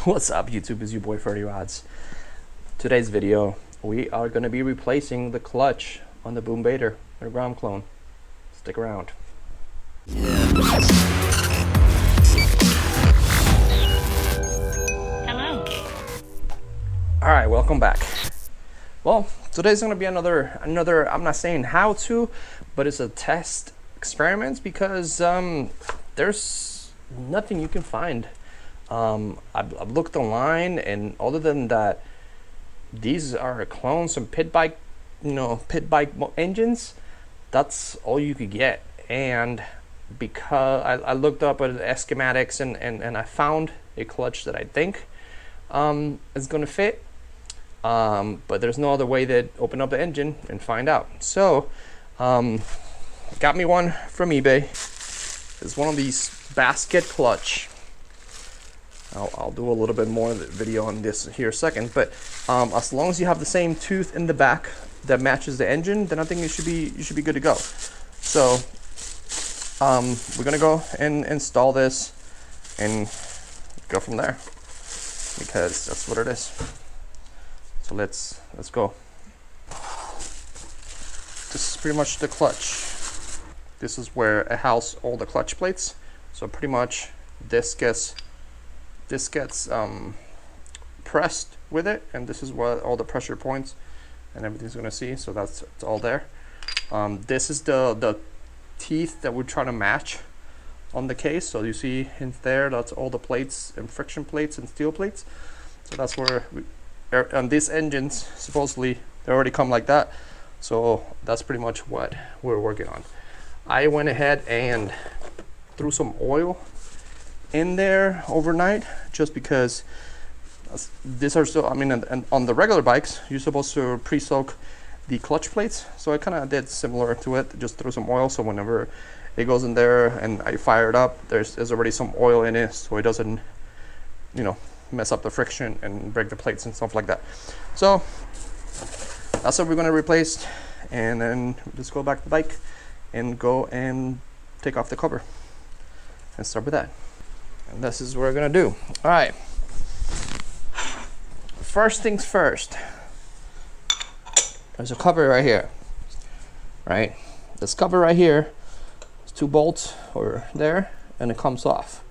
What's up YouTube, it's your boy 30 Rods. Today's video, we are going to be replacing the clutch on the Boom Vader, or Grom clone. Stick around. Hello. Alright, welcome back. Well, today's going to be another, I'm not saying how to, but it's a test experiment because there's nothing you can find. I've looked online, and other than that, these are clones from pit bike engines. That's all you could get. And because I looked up at the schematics and I found a clutch that I think is gonna fit, but there's no other way to open up the engine and find out. So got me one from eBay. It's one of these basket clutch. I'll do a little bit more of the video on this here a second, but as long as you have the same tooth in the back that matches the engine, then I think you should be good to go. So we're gonna go and install this and go from there, because that's what it is. So let's go. This is pretty much the clutch. This is where I house all the clutch plates. So pretty much this gets pressed with it, and this is what all the pressure points and everything's gonna see. So it's all there. This is the teeth that we're trying to match on the case. So you see in there, that's all the plates and friction plates and steel plates. So that's where and these engines supposedly they already come like that. So that's pretty much what we're working on. I went ahead and threw some oil in there overnight, just because these are still, I mean, and on the regular bikes you're supposed to pre-soak the clutch plates. So I kind of did similar to it, just threw some oil, so whenever it goes in there and I fire it up, there's already some oil in it, so it doesn't, you know, mess up the friction and break the plates and stuff like that. So that's what we're going to replace, and then just go back to the bike and go and take off the cover and start with that. And this is what we're gonna do. All right. First things first. There's a cover right here. Right? This cover right here is 2 bolts over there, and it comes off.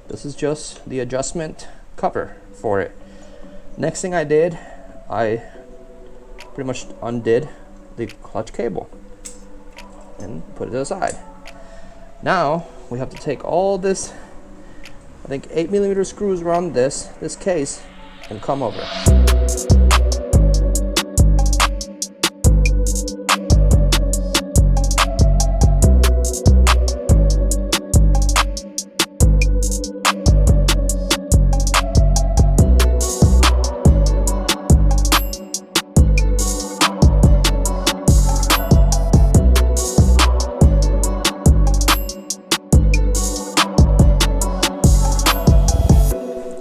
This is just the adjustment cover for it. Next thing I did, I pretty much undid the clutch cable and put it aside. Now we have to take all this, I think 8mm screws around this case, and come over.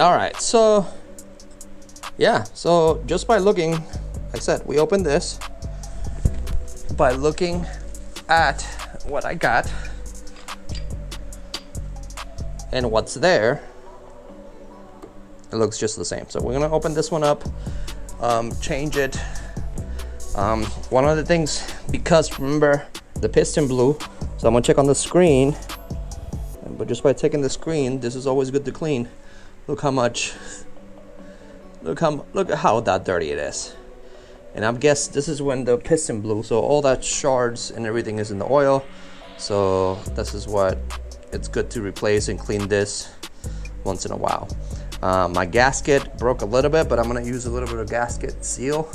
All right, so yeah, so just by looking, like I said, we opened this by looking at what I got and what's there. It looks just the same. So we're gonna open this one up, change it. One of the things, because remember the piston blew, so I'm gonna check on the screen, but just by taking the screen, this is always good to clean. Look at how that dirty it is. And I guess this is when the piston blew, so all that shards and everything is in the oil. So this is what it's good to replace and clean this once in a while. My gasket broke a little bit, but I'm gonna use a little bit of gasket seal.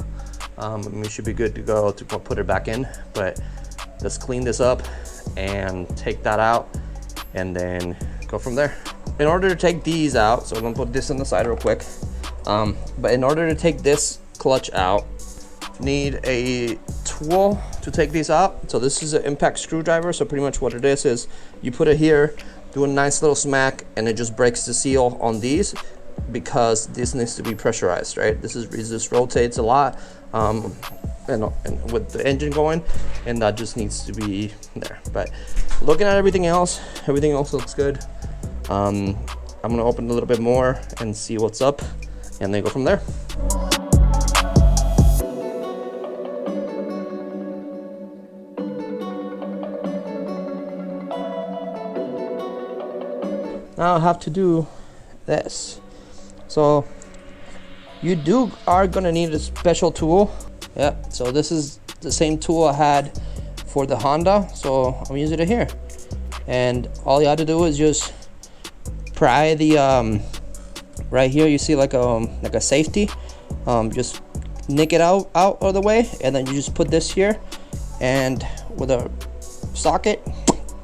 We should be good to go to put it back in, but let's clean this up and take that out and then go from there. In order to take these out, so I'm gonna put this on the side real quick, but in order to take this clutch out, you need a tool to take these out. So this is an impact screwdriver. So pretty much what it is you put it here, do a nice little smack, and it just breaks the seal on these, because this needs to be pressurized, right? This rotates a lot, and with the engine going, and that just needs to be there. But looking at everything else looks good. I'm gonna open a little bit more and see what's up, and then go from there. Now I have to do this. So you are gonna need a special tool. Yeah, so this is the same tool I had for the Honda, so I'm using it here. And all you have to do is just pry the right here. You see like a safety. Just nick it out of the way, and then you just put this here, and with a socket,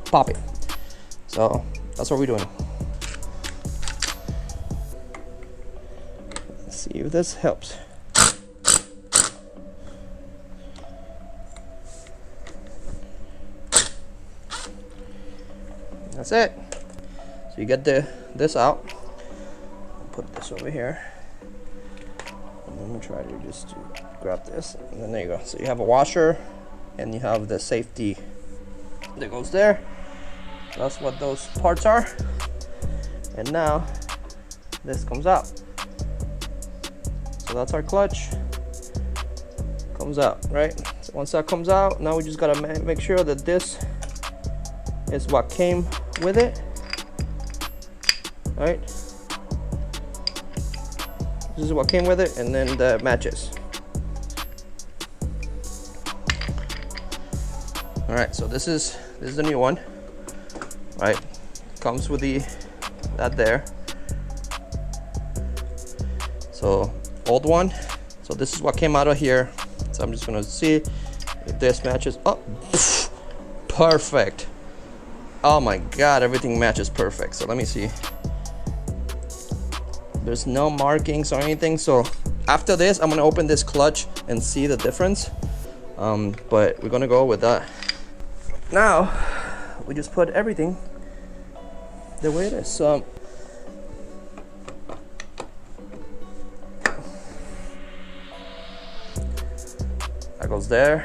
pop it. So that's what we're doing. Let's see if this helps. That's it. So you get this out. Put this over here. And then try to just grab this. And then there you go. So you have a washer and you have the safety that goes there. That's what those parts are. And now this comes out. So that's our clutch. Comes out, right? So once that comes out, now we just gotta make sure that this is what came with it. All right, this is what came with it, and then the matches. All right, so this is the new one. All right, comes with that there. So old one. So this is what came out of here. So I'm just gonna see if this matches. Oh, perfect. Oh my God, everything matches perfect. So let me see. There's no markings or anything. So after this, I'm gonna open this clutch and see the difference. But we're gonna go with that. Now, we just put everything the way it is. So that goes there,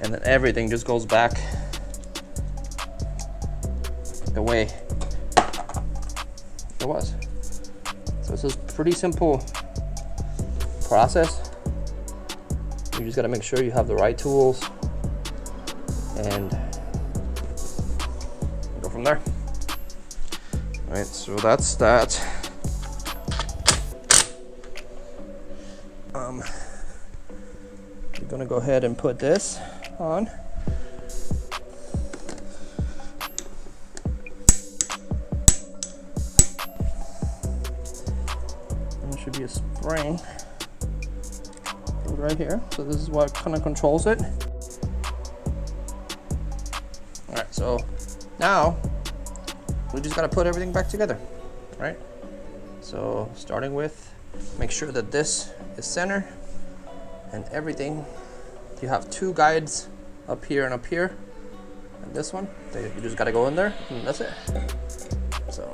and then everything just goes back the way it was. So this is pretty simple process. You just gotta make sure you have the right tools and go from there. All right, so that's that. We're gonna go ahead and put this on. Should be a spring right here. So this is what kind of controls it. All right, so now we just got to put everything back together, right? So starting with, make sure that this is center and everything. You have two guides up here and up here, and this one, you just got to go in there, and that's it. So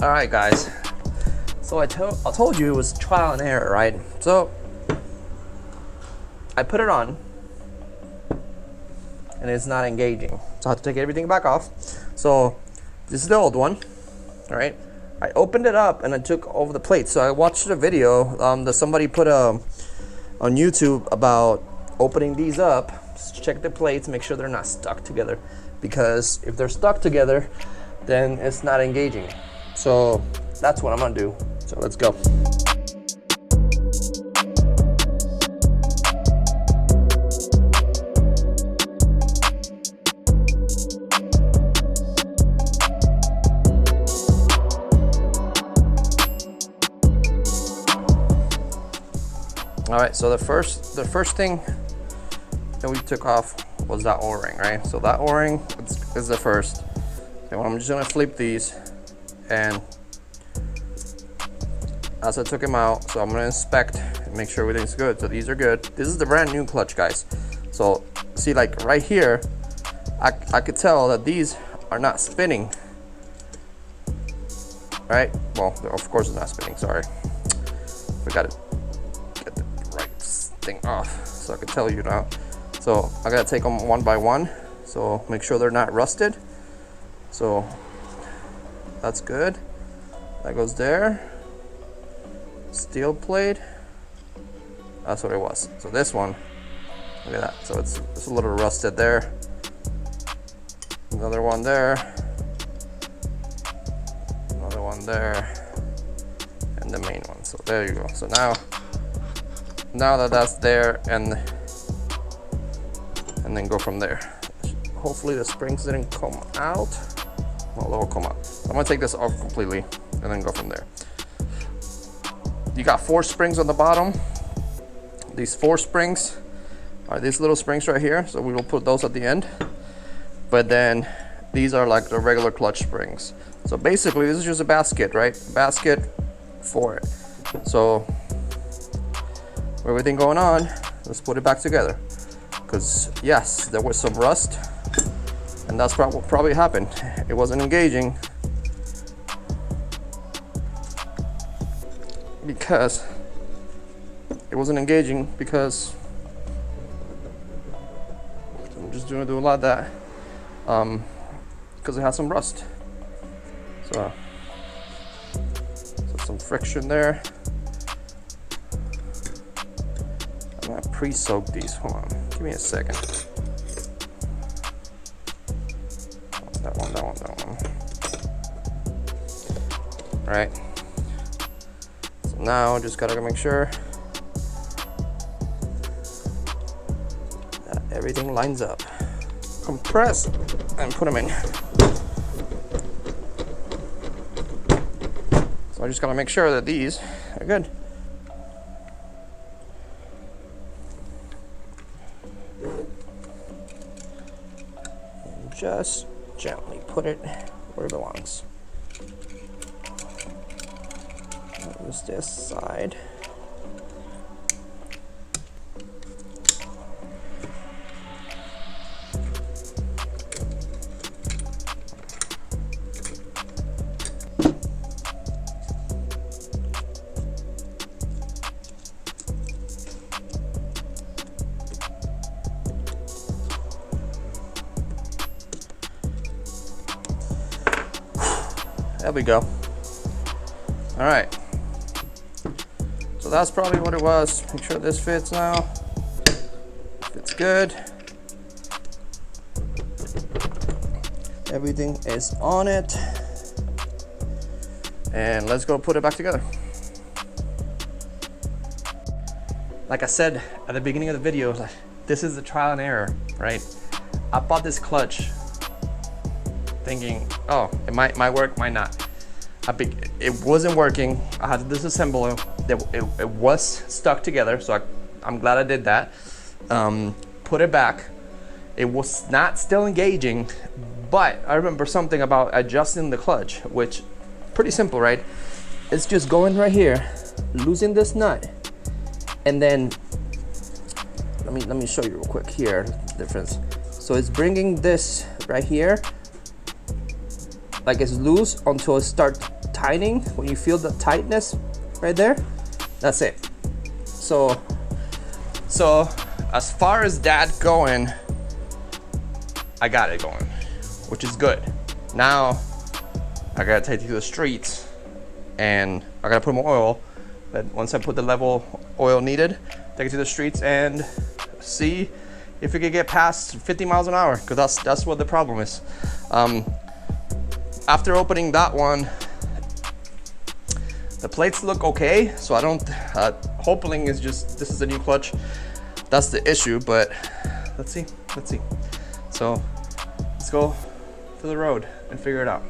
all right, guys, so I told you it was trial and error, right? So I put it on and it's not engaging, so I have to take everything back off. So this is the old one, all right? I opened it up and I took over the plate. So I watched a video that somebody put on YouTube about opening these up. Just check the plates, make sure they're not stuck together, because if they're stuck together, then it's not engaging. So that's what I'm gonna do. So let's go. All right, so the first thing that we took off was that O-ring, right? So that O-ring is the first. Okay, well, I'm just gonna flip these, and as I took them out, so I'm gonna inspect and make sure everything's good. So these are good. This is the brand new clutch, guys. So see, like right here, I could tell that these are not spinning. Right? Well, of course it's not spinning, sorry. Forgot to get the right thing off so I can tell you now. So I gotta take them one by one, so make sure they're not rusted. So that's good. That goes there. Steel plate. That's what it was. So this one, look at that. So it's a little rusted there. Another one there. Another one there. And the main one. So there you go. So now that that's there, and then go from there. Hopefully the springs didn't come out. Well, they'll come out. I'm gonna take this off completely and then go from there. You got 4 springs on the bottom. These 4 springs are these little springs right here, so we will put those at the end. But then these are like the regular clutch springs. So basically this is just a basket, right? Basket for it. So with everything going on, let's put it back together. Because yes, there was some rust, and that's what probably happened. It wasn't engaging because I'm just doing a lot of that because it has some rust. So some friction there. I'm gonna pre-soak these. Hold on, give me a second. That one. All right. So now just gotta make sure that everything lines up. Compress and put them in. So I just gotta make sure that these are good. And just gently put it where it belongs. Use this side. There we go. All right. So that's probably what it was. Make sure this fits now. Fits good. Everything is on it. And let's go put it back together. Like I said at the beginning of the video, this is the trial and error, right? I bought this clutch thinking, oh, it might work, might not. It wasn't working. I had to disassemble it. It was stuck together, so I'm glad I did that. Put it back. It was not still engaging, but I remember something about adjusting the clutch, which pretty simple, right? It's just going right here, losing this nut, and then let me show you real quick here the difference. So it's bringing this right here, like it's loose until it starts tightening. When you feel the tightness right there, that's it. So as far as that going, I got it going, which is good. Now I gotta take it to the streets and I gotta put more oil. But once I put the level oil needed, take it to the streets and see if it can get past 50 miles an hour, because that's what the problem is. After opening that one, the plates look okay, so I don't, hoping is just, this is a new clutch. That's the issue, but let's see. So let's go to the road and figure it out.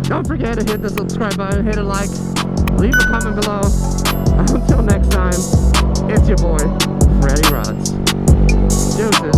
Don't forget to hit the subscribe button, hit a like, leave a comment below. Until next time, it's your boy, Freddy Rods. Deuces.